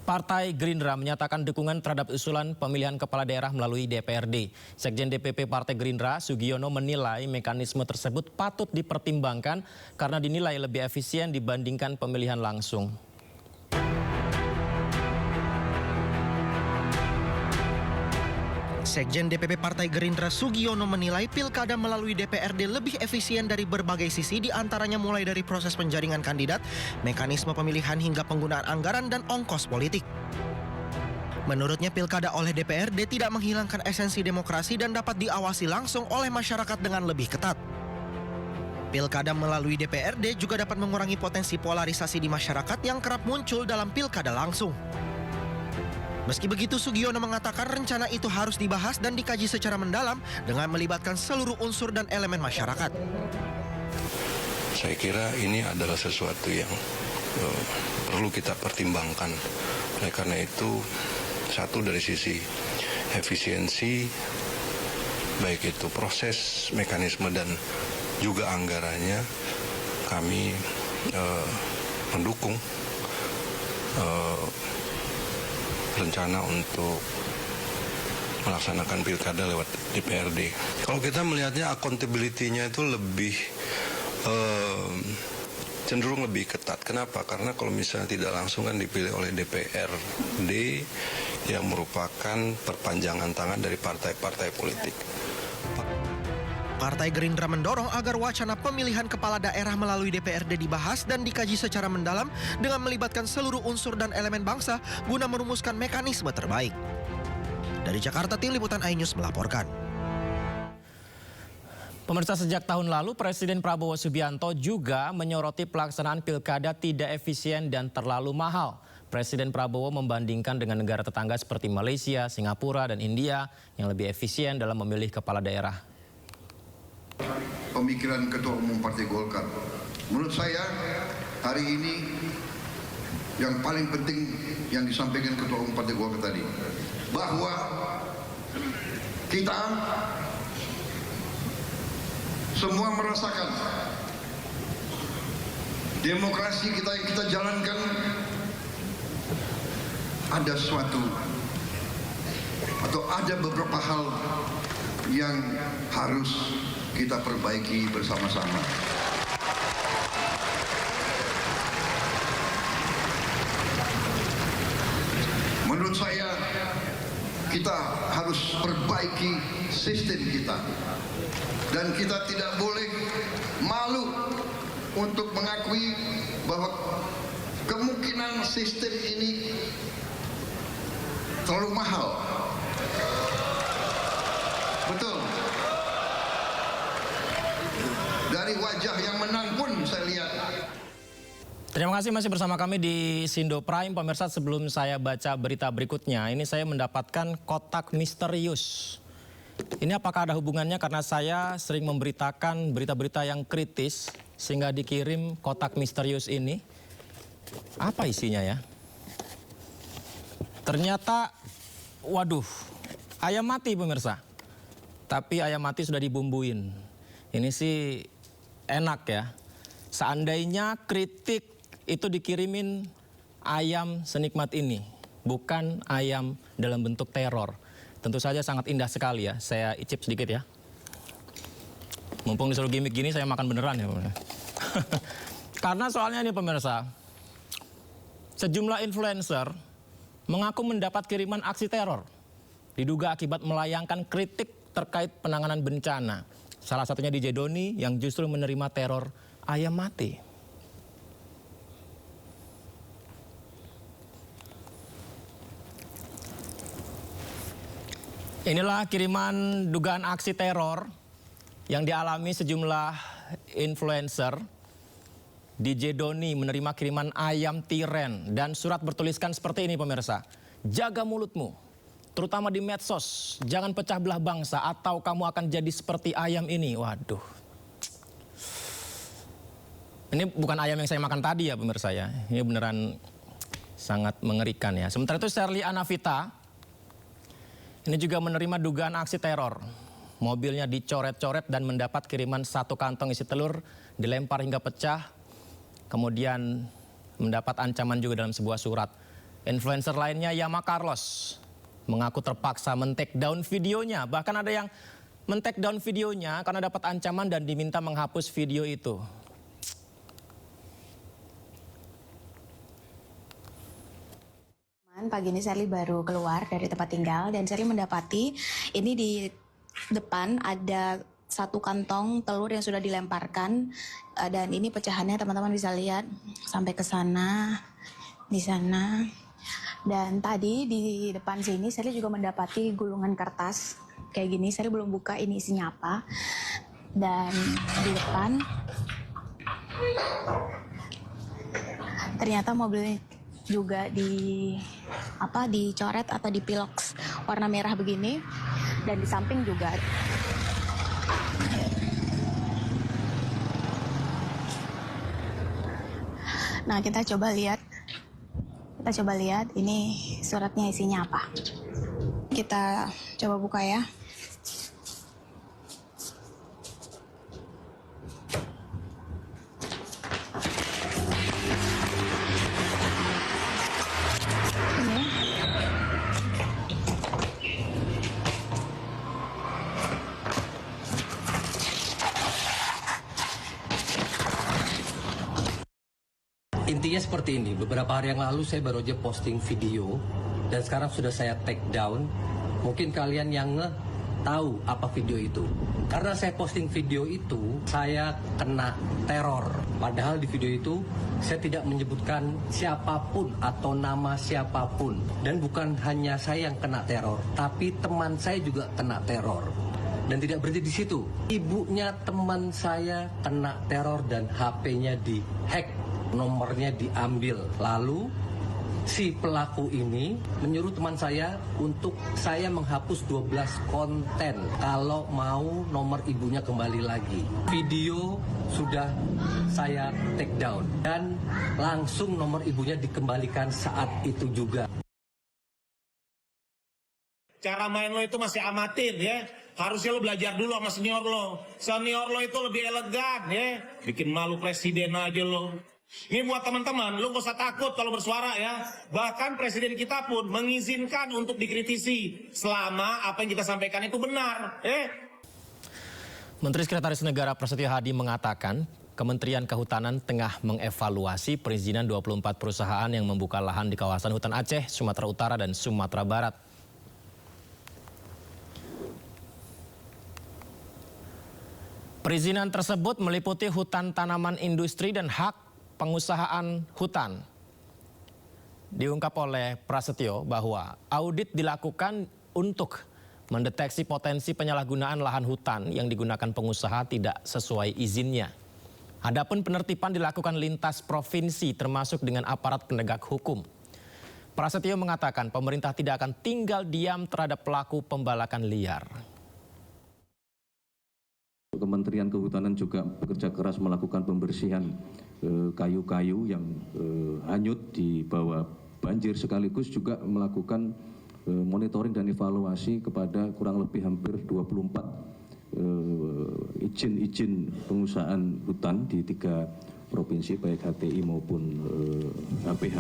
Partai Gerindra menyatakan dukungan terhadap usulan pemilihan kepala daerah melalui DPRD. Sekjen DPP Partai Gerindra, Sugiono, menilai mekanisme tersebut patut dipertimbangkan karena dinilai lebih efisien dibandingkan pemilihan langsung. Sekjen DPP Partai Gerindra Sugiono menilai pilkada melalui DPRD lebih efisien dari berbagai sisi, diantaranya mulai dari proses penjaringan kandidat, mekanisme pemilihan hingga penggunaan anggaran dan ongkos politik. Menurutnya pilkada oleh DPRD tidak menghilangkan esensi demokrasi dan dapat diawasi langsung oleh masyarakat dengan lebih ketat. Pilkada melalui DPRD juga dapat mengurangi potensi polarisasi di masyarakat yang kerap muncul dalam pilkada langsung. Meski begitu, Sugiono mengatakan rencana itu harus dibahas dan dikaji secara mendalam dengan melibatkan seluruh unsur dan elemen masyarakat. Saya kira ini adalah sesuatu yang perlu kita pertimbangkan. Oleh karena itu, satu dari sisi efisiensi, baik itu proses, mekanisme, dan juga anggarannya, kami mendukung rencana untuk melaksanakan pilkada lewat DPRD. Kalau kita melihatnya accountability-nya itu lebih cenderung lebih ketat. Kenapa? Karena kalau misalnya tidak langsung kan dipilih oleh DPRD yang merupakan perpanjangan tangan dari partai-partai politik. Partai Gerindra mendorong agar wacana pemilihan kepala daerah melalui DPRD dibahas dan dikaji secara mendalam dengan melibatkan seluruh unsur dan elemen bangsa guna merumuskan mekanisme terbaik. Dari Jakarta, Tim Liputan iNews melaporkan. Pemirsa, sejak tahun lalu Presiden Prabowo Subianto juga menyoroti pelaksanaan pilkada tidak efisien dan terlalu mahal. Presiden Prabowo membandingkan dengan negara tetangga seperti Malaysia, Singapura, dan India yang lebih efisien dalam memilih kepala daerah. Pemikiran Ketua Umum Partai Golkar, menurut saya hari ini yang paling penting yang disampaikan Ketua Umum Partai Golkar tadi, bahwa kita semua merasakan demokrasi kita yang kita jalankan ada suatu atau ada beberapa hal yang harus kita perbaiki bersama-sama. Menurut saya kita harus perbaiki sistem kita dan kita tidak boleh malu untuk mengakui bahwa kemungkinan sistem ini terlalu mahal. Betul. Dari wajah yang menang pun saya lihat. Terima kasih masih bersama kami di Sindo Prime. Pemirsa, sebelum saya baca berita berikutnya, ini saya mendapatkan kotak misterius. Ini apakah ada hubungannya karena saya sering memberitakan berita-berita yang kritis sehingga dikirim kotak misterius ini? Apa isinya ya? Ternyata, waduh, ayam mati pemirsa. Tapi ayam mati sudah dibumbuin. Ini sih enak ya. Seandainya kritik itu dikirimin ayam senikmat ini, bukan ayam dalam bentuk teror. Tentu saja sangat indah sekali ya. Saya icip sedikit ya. Mumpung disuruh gimmick gini, saya makan beneran ya. Karena soalnya ini pemirsa, sejumlah influencer mengaku mendapat kiriman aksi teror. Diduga akibat melayangkan kritik terkait penanganan bencana. Salah satunya DJ Doni yang justru menerima teror ayam mati. Inilah kiriman dugaan aksi teror yang dialami sejumlah influencer. DJ Doni menerima kiriman ayam tiren dan surat bertuliskan seperti ini pemirsa. Jaga mulutmu, terutama di medsos. Jangan pecah belah bangsa atau kamu akan jadi seperti ayam ini. Waduh. Ini bukan ayam yang saya makan tadi ya pemirsa ya. Ini beneran sangat mengerikan ya. Sementara itu Sherly Anavita ini juga menerima dugaan aksi teror. Mobilnya dicoret-coret dan mendapat kiriman 1 kantong isi telur, dilempar hingga pecah. Kemudian mendapat ancaman juga dalam sebuah surat. Influencer lainnya Yama Carlos mengaku terpaksa men-take down videonya. Bahkan ada yang men-take down videonya karena dapat ancaman dan diminta menghapus video itu. Pagi ini Sherly baru keluar dari tempat tinggal dan Sherly mendapati ini di depan ada satu kantong telur yang sudah dilemparkan dan ini pecahannya teman-teman bisa lihat sampai ke sana, di sana. Dan tadi di depan sini Sherly juga mendapati gulungan kertas kayak gini. Sherly belum buka ini isinya apa. Dan di depan ternyata mobilnya juga dicoret atau dipiloks warna merah begini, dan di samping juga nah kita coba lihat ini suratnya isinya apa. Kita coba buka ya. Intinya seperti ini, beberapa hari yang lalu saya baru aja posting video dan sekarang sudah saya take down. Mungkin kalian yang tahu apa video itu. Karena saya posting video itu, saya kena teror. Padahal di video itu saya tidak menyebutkan siapapun atau nama siapapun. Dan bukan hanya saya yang kena teror, tapi teman saya juga kena teror. Dan tidak berhenti di situ. Ibunya teman saya kena teror dan HP-nya dihack. Nomornya diambil. Lalu si pelaku ini menyuruh teman saya untuk saya menghapus 12 konten kalau mau nomor ibunya kembali lagi. Video sudah saya take down dan langsung nomor ibunya dikembalikan saat itu juga. Cara main lo itu masih amatir ya. Harusnya lo belajar dulu sama senior lo. Senior lo itu lebih elegan ya. Bikin malu presiden aja lo. Ini buat teman-teman, lu gak usah takut kalau bersuara ya. Bahkan presiden kita pun mengizinkan untuk dikritisi selama apa yang kita sampaikan itu benar. Menteri Sekretaris Negara Prasetyo Hadi mengatakan Kementerian Kehutanan tengah mengevaluasi perizinan 24 perusahaan yang membuka lahan di kawasan hutan Aceh, Sumatera Utara, dan Sumatera Barat. Perizinan tersebut meliputi hutan tanaman industri dan hak pengusahaan hutan. Diungkap oleh Prasetyo bahwa audit dilakukan untuk mendeteksi potensi penyalahgunaan lahan hutan yang digunakan pengusaha tidak sesuai izinnya. Adapun penertiban dilakukan lintas provinsi termasuk dengan aparat penegak hukum. Prasetyo mengatakan pemerintah tidak akan tinggal diam terhadap pelaku pembalakan liar. Kementerian Kehutanan juga bekerja keras melakukan pembersihan kayu-kayu yang hanyut di bawah banjir, sekaligus juga melakukan monitoring dan evaluasi kepada kurang lebih hampir 24 izin pengusahaan hutan di 3 provinsi baik HTI maupun HPH.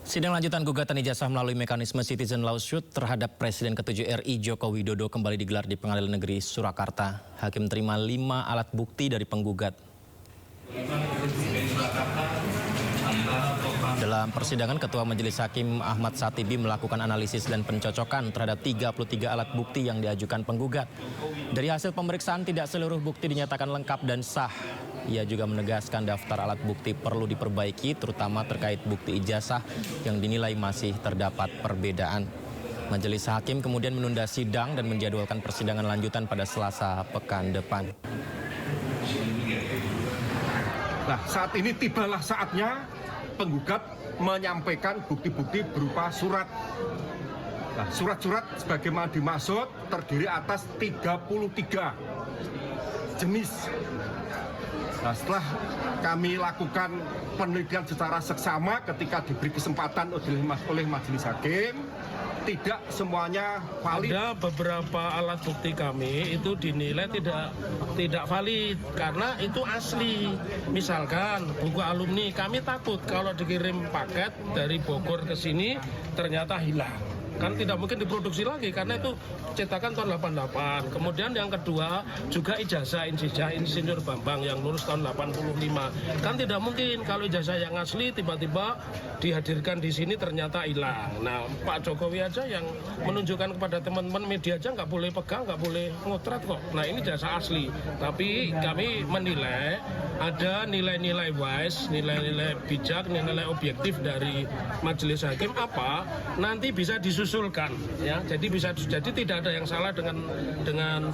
Sidang lanjutan gugatan ijazah melalui mekanisme citizen lawsuit terhadap Presiden ke-7 RI Joko Widodo kembali digelar di Pengadilan Negeri Surakarta. Hakim terima 5 alat bukti dari penggugat. Dalam persidangan, Ketua Majelis Hakim Ahmad Satibi melakukan analisis dan pencocokan terhadap 33 alat bukti yang diajukan penggugat. Dari hasil pemeriksaan, tidak seluruh bukti dinyatakan lengkap dan sah. Ia juga menegaskan daftar alat bukti perlu diperbaiki, terutama terkait bukti ijazah yang dinilai masih terdapat perbedaan. Majelis Hakim kemudian menunda sidang dan menjadwalkan persidangan lanjutan pada Selasa pekan depan. Nah, saat ini tibalah saatnya penggugat menyampaikan bukti-bukti berupa surat. Nah, surat-surat sebagaimana dimaksud terdiri atas 33 jenis. Nah, setelah kami lakukan penelitian secara seksama ketika diberi kesempatan oleh Majelis Hakim, tidak semuanya valid. Ada beberapa alat bukti kami itu dinilai tidak valid karena itu asli. Misalkan buku alumni, kami takut kalau dikirim paket dari Bogor ke sini ternyata hilang. Kan tidak mungkin diproduksi lagi karena itu cetakan tahun 88. Kemudian yang kedua juga ijazah Insinyur Bambang yang lulus tahun 85. Kan tidak mungkin kalau ijazah yang asli tiba-tiba dihadirkan di sini ternyata hilang. Nah, Pak Jokowi aja yang menunjukkan kepada teman-teman media aja nggak boleh pegang, nggak boleh ngotret kok. Nah, ini ijazah asli. Tapi kami menilai ada nilai-nilai wise, nilai-nilai bijak, nilai objektif dari majelis hakim apa nanti bisa disusulkan ya. Jadi tidak ada yang salah dengan